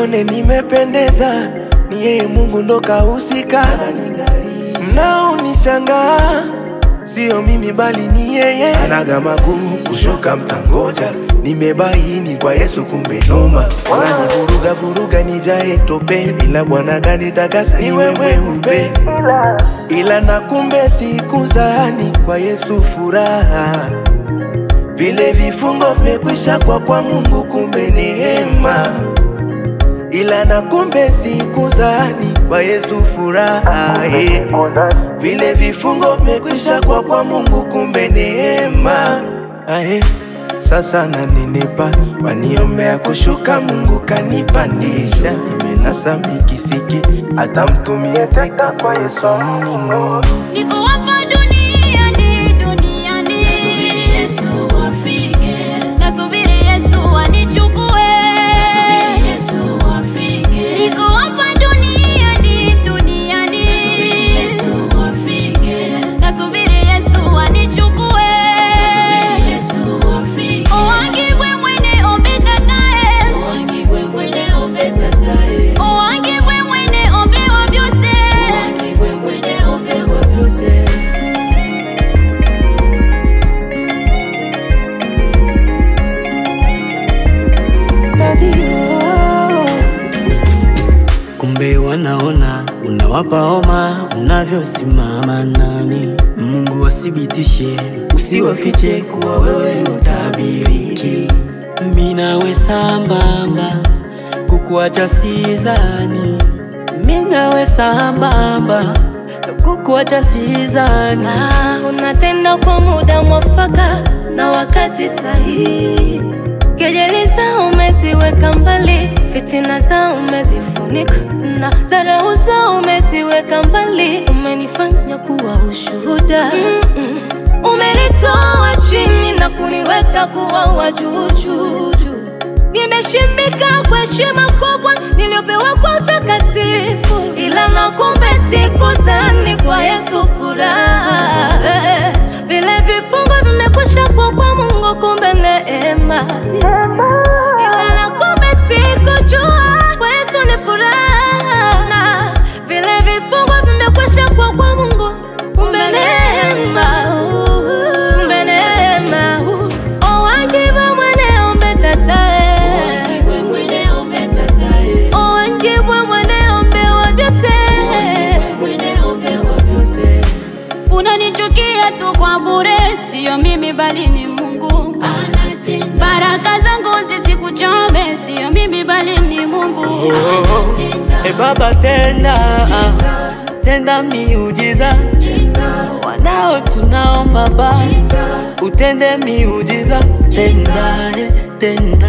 Msione nimependeza, ni yeye Mungu ndo kahusika. Mnaonishangaa sio mimi bali ni yeye. Anaga magumu kushuka mtangoja, nimebaini kwa Yesu kumbe noma. Wananivuruga vuruga nijae tope, ila Bwana gani takasa niwe mweupe. Ila na kumbe siku zani kwa Yesu furaha. Vile vifungo vimekwisha kwa Mungu kumbe neema. Ila na kumbe siku zani kwa Yesu furaha. Vile vifungo vimekwisha kwa Mungu kumbe neema. Sasa nanenepa, waniombea kushuka Mungu kanipandisha. Nimenasa mikisiki, hata mtumie trekta kwa Yesu mnino. Niko hapa duniani, duniani. Nasubiri Yesu afike. Nasubiri Yesu anichukue. Nasubiri Yesu afike. Niko hapa duniani, duniani. Nasubiri Yesu afike. Nasubiri Yesu anichukue. Nasubiri Yesu afike. Oangibwe mwene ombetatae. Oangibwe mwene ombetatae. Oangibwe mwene ombewa byose. Oangibwe mwene ombewa byose. Kumbe wanaona unawapa homa unavyosimama nami. Mungu wasibitishe, usiwafiche kuwa wewe utabiriki. Mimi nawe sambamba, kukuacha sizani. Mimi nawe sambamba, kukuacha sizani. Unatenda kwa muda mwafaka na wakati sahihi. Kejeli zao umeziweka mbali, fitina zao umezifunika, na dharau zao umeziweka mbali. Umenifanya kuwa ushuhuda. Umenitoa chini na kuniweka kuwa wa juu juu. Nimeshimika kwa heshima kubwa niliyopewa kwa utakatifu. Ila na kumbe siku zani kwa Yesu furaha. Vile vifungo vimekwisha kwa Mungu kumbe neema. Ila na kumbe sikujua kwa Yesu ni furaha. Na vile vifungo vimekwisha kwa Mungu kumbe neema. Kumbe neema. Oangibwe mwene ombetatae. Oangibwe mwene ombetatae. Oangibwe mwene ombewa byose. Oangibwe mwene ombewa byose. Unanichukia tu kwa bure, sio mimi bali ni Mungu. Baraka zangu zisikuchome, sio mimi bali ni Mungu. Baba tenda, tenda miujiza. Wanao tunaomba Baba, utende miujiza. Tenda, tenda.